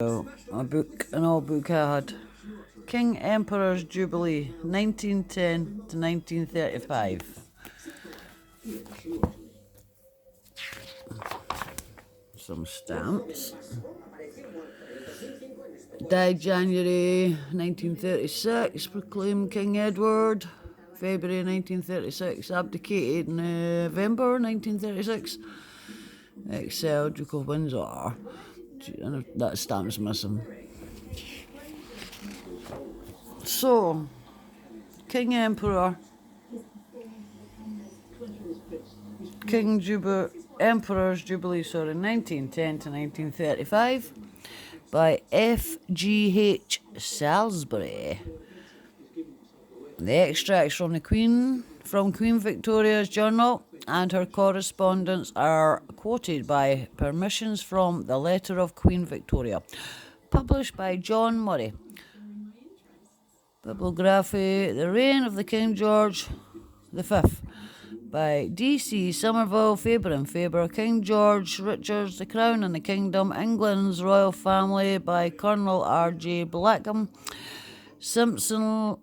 So, an old book I had. King Emperor's Jubilee, 1910 to 1935. Some stamps. Died January 1936, proclaimed King Edward. February 1936, abdicated November 1936. Excel, Duke of Windsor. That stamp's missing. So, King Emperor, Emperor's Jubilee, 1910 to 1935, by F.G.H. Salisbury. The extracts from Queen Victoria's journal and her correspondence are quoted by permissions from the Letter of Queen Victoria, published by John Murray. Bibliography, The Reign of the King George V, by D.C. Somerville, Faber and Faber. King George Richards, The Crown and the Kingdom, England's Royal Family, by Colonel R.J. Blackham. Simpson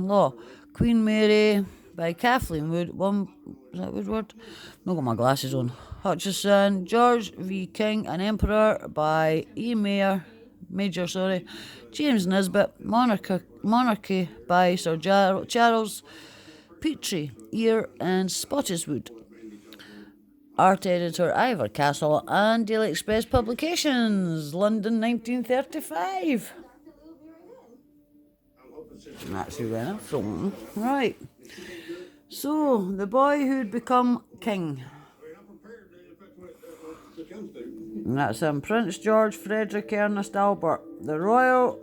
Law, Queen Mary, by Kathleen Woodward? Not got my glasses on. Hutchison, George V. King and Emperor, by E. Major, James Nisbet. Monarchy, by Sir Charles Petrie, Ear and Spottiswoode. Art editor, Ivor Castle, and Daily Express Publications, London, 1935. And that's who went up from. Right. So, the boy who'd become king. And that's Prince George Frederick Ernest Albert, the royal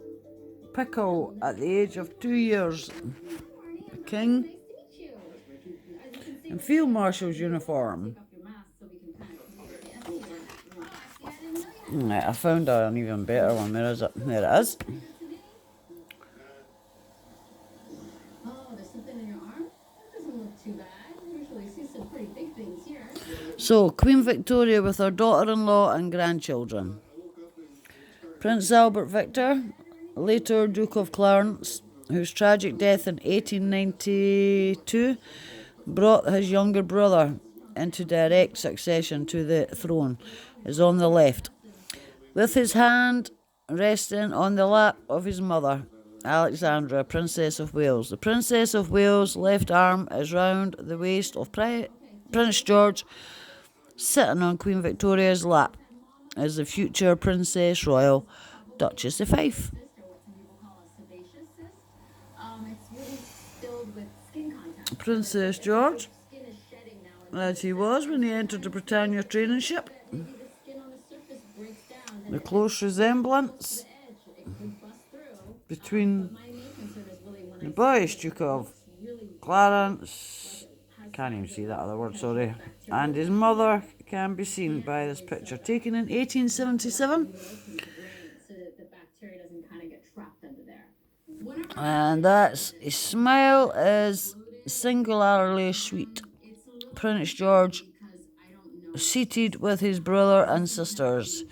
pickle at the age of 2 years. The king in Field Marshal's uniform. Right, I found an even better one. Where is it? There it is. So, Queen Victoria with her daughter-in-law and grandchildren. Prince Albert Victor, later Duke of Clarence, whose tragic death in 1892 brought his younger brother into direct succession to the throne, is on the left, with his hand resting on the lap of his mother, Alexandra, Princess of Wales. The Princess of Wales' left arm is round the waist of Prince George. Sitting on Queen Victoria's lap is the future Princess Royal, Duchess of Fife. Princess George, as he was when he entered the Britannia training ship. The close resemblance between the boyish Duke of Clarence, can't even see that other word, and his mother can be seen by this picture taken in 1877. And his smile is singularly sweet. Prince George seated with his brother and sisters.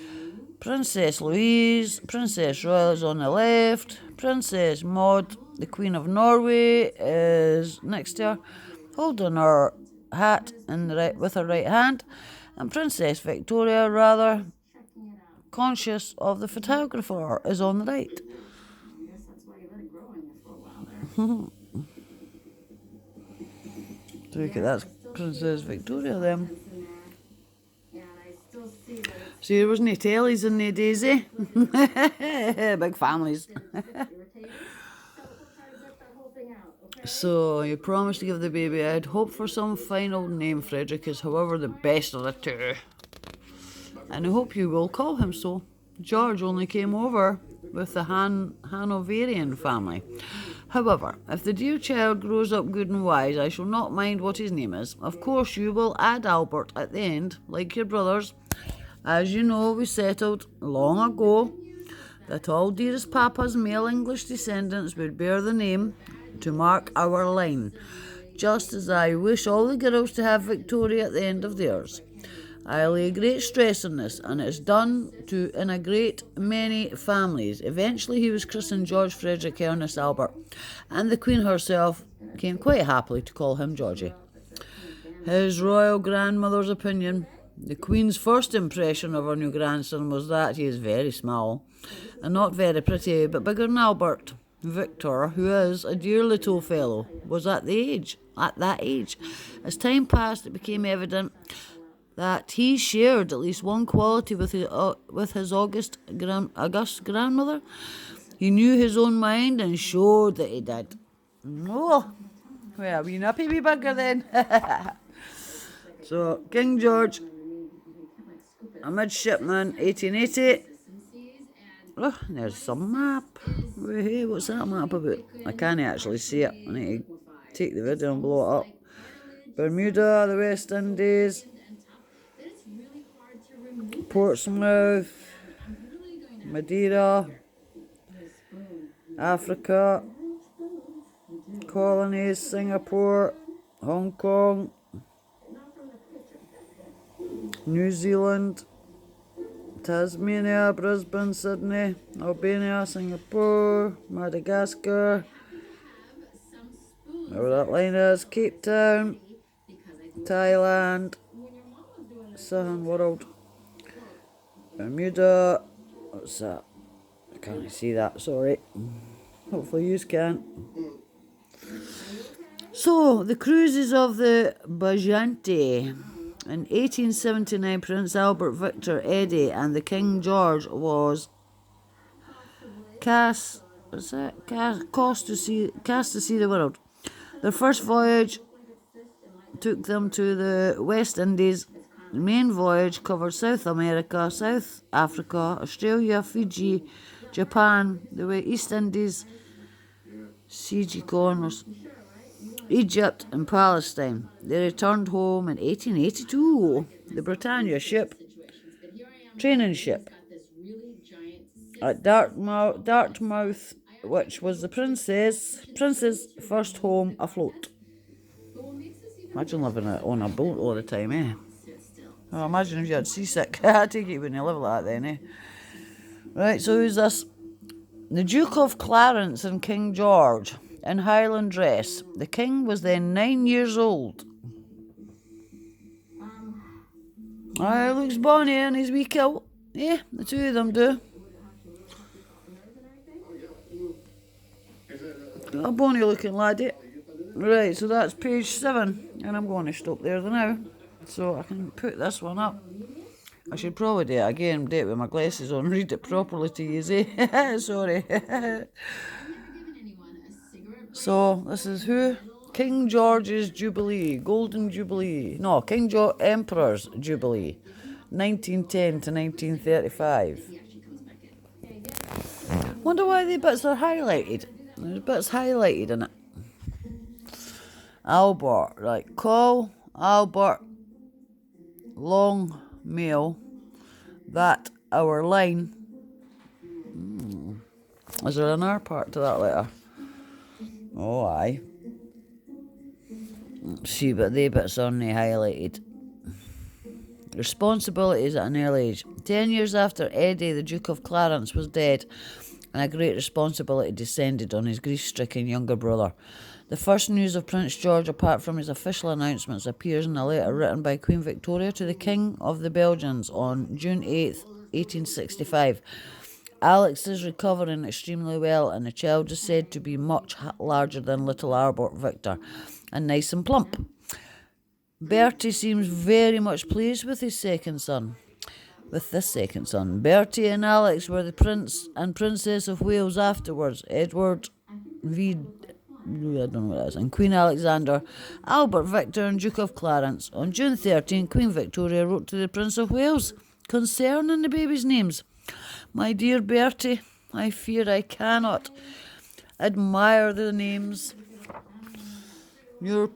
Princess Louise, Princess Royal, is on the left. Princess Maud, the Queen of Norway, is next to her, holding her hat with her right hand. And Princess Victoria, rather conscious of the photographer, is on the right. Look at that, Princess Victoria then. See, there wasn't any tellies in the days, eh? Big families. So, you promised to give the baby. I'd hope for some final name. Frederick is, however, the best of the two. And I hope you will call him so. George only came over with the Hanoverian family. However, if the dear child grows up good and wise, I shall not mind what his name is. Of course, you will add Albert at the end, like your brothers. As you know, we settled long ago that all dearest Papa's male English descendants would bear the name to mark our line, just as I wish all the girls to have Victoria at the end of theirs. I lay great stress on this, and it's done to in a great many families. Eventually he was christened George Frederick Ernest Albert, and the Queen herself came quite happily to call him Georgie. His royal grandmother's opinion. The Queen's first impression of her new grandson was that he is very small, and not very pretty, but bigger than Albert. Victor, who is a dear little fellow, was at that age. As time passed, it became evident that he shared at least one quality with his august grandmother. He knew his own mind and showed that he did. Oh, well, we nappy wee bugger then. So, King George, a midshipman, 1880. Oh, there's some map. Hey, what's that map about? I can't actually see it. I need to take the video and blow it up. Bermuda, the West Indies, Portsmouth, Madeira, Africa, colonies, Singapore, Hong Kong, New Zealand, Tasmania, Brisbane, Sydney, Albania, Singapore, Madagascar, where that line is, Cape Town, Thailand, Southern World, Bermuda, what's that? I can't see that, sorry. Hopefully you can. So, the cruises of the Bajante. In 1879, Prince Albert Victor Eddy and the King George was cast to see the world. Their first voyage took them to the West Indies. The main voyage covered South America, South Africa, Australia, Fiji, Japan, the East Indies, Egypt and Palestine. They returned home in 1882. The Britannia ship, training ship, at Dartmouth, which was the prince's first home afloat. Imagine living on a boat all the time, eh? Oh, imagine if you had seasick. I take it when you live like that then, eh? Right, so who's this? The Duke of Clarence and King George in Highland dress. The king was then 9 years old. Looks bonny in his wee kilt. Yeah, the two of them do. A bonny looking laddie. Right, so that's page 7, and I'm going to stop there now, so I can put this one up. I should probably do it again, do it with my glasses on, read it properly to you, eh? Sorry. So, this is who? King George's Jubilee, Golden Jubilee. No, Emperor's Jubilee, 1910 to 1935. Wonder why the bits are highlighted. There's bits highlighted in it. Albert, right. Call Albert long mail that our line. Is there another part to that letter? Oh, aye. See, but the bits aren't highlighted. Responsibilities at an early age. 10 years after Eddie, the Duke of Clarence, was dead, and a great responsibility descended on his grief-stricken younger brother. The first news of Prince George, apart from his official announcements, appears in a letter written by Queen Victoria to the King of the Belgians on June 8, 1865. Alex is recovering extremely well, and the child is said to be much larger than little Albert Victor, and nice and plump. Bertie seems very much pleased with this second son. Bertie and Alex were the Prince and Princess of Wales afterwards. Edward V. I don't know what that is. And Queen Alexander, Albert Victor and Duke of Clarence. On June 13, Queen Victoria wrote to the Prince of Wales concerning the baby's names. My dear Bertie, I fear I cannot admire the names. You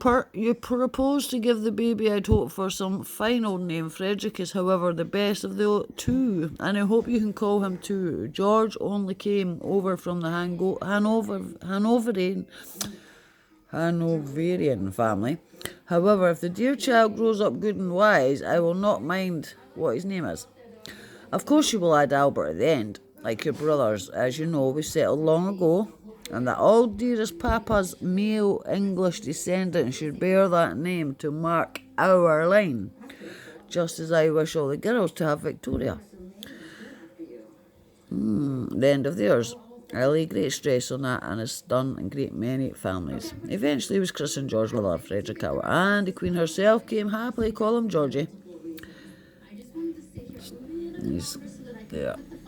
propose to give the baby, I'd hope for some fine old name. Frederick is, however, the best of the two, and I hope you can call him too. George only came over from the Hanoverian Hanoverian family. However, if the dear child grows up good and wise, I will not mind what his name is. Of course you will add Albert at the end, like your brothers. As you know, we settled long ago, and that all dearest Papa's male English descendants should bear that name to mark our line, just as I wish all the girls to have Victoria. The end of theirs. I lay great stress on that, and it's done in great many families. Eventually he was christened George with our Frederick Howard, and the Queen herself came happily call him Georgie. I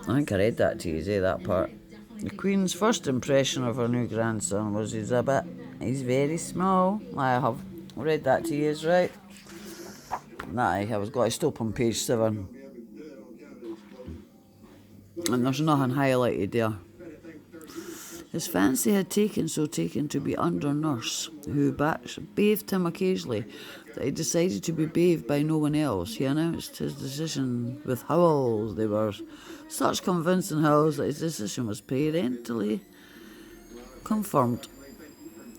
think I read that to you, that part. The Queen's first impression of her new grandson was he's very small. I have read that to you, right? I was got to stop on page 7. And there's nothing highlighted there. His fancy had taken to be under nurse, who bathed him occasionally, that he decided to be bathed by no one else. He announced his decision with howls. They were such convincing howls that his decision was parentally confirmed.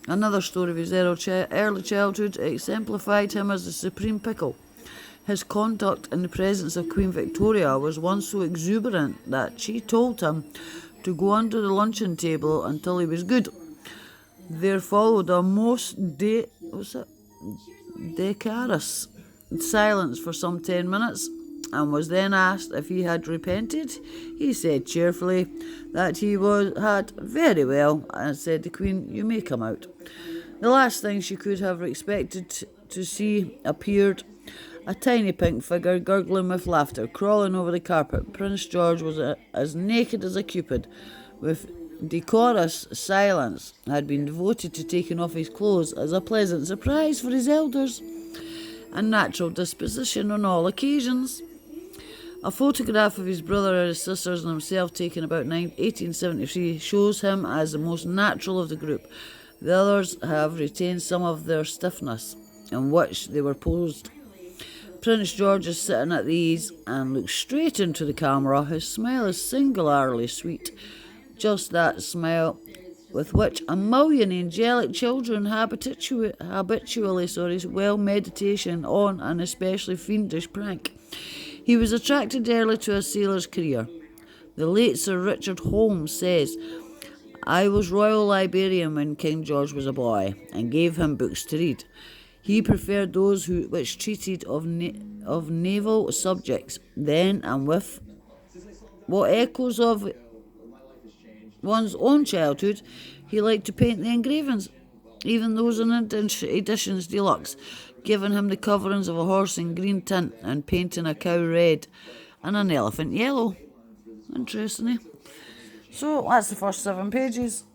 Another story of his early childhood exemplified him as the supreme pickle. His conduct in the presence of Queen Victoria was once so exuberant that she told him to go under the luncheon table until he was good. There followed a most decorous silence for some 10 minutes, and was then asked if he had repented. He said cheerfully that he had very well, and said, "The Queen, you may come out." The last thing she could have expected to see appeared a tiny pink figure gurgling with laughter, crawling over the carpet. Prince George was as naked as a cupid, with decorous silence had been devoted to taking off his clothes as a pleasant surprise for his elders, and natural disposition on all occasions. A photograph of his brother, his sisters, and himself taken about 1873 shows him as the most natural of the group. The others have retained some of their stiffness in which they were posed. Prince George is sitting at the ease and looks straight into the camera. His smile is singularly sweet, just that smile with which a million angelic children habitually well meditation on an especially fiendish prank. He was attracted early to a sailor's career. The late Sir Richard Holmes says, "I was royal librarian when King George was a boy, and gave him books to read. He preferred those which treated of naval subjects. Then, and with what echoes of one's own childhood, he liked to paint the engravings, even those in editions deluxe, giving him the coverings of a horse in green tint and painting a cow red and an elephant yellow." Interesting, eh? So that's the first 7 pages.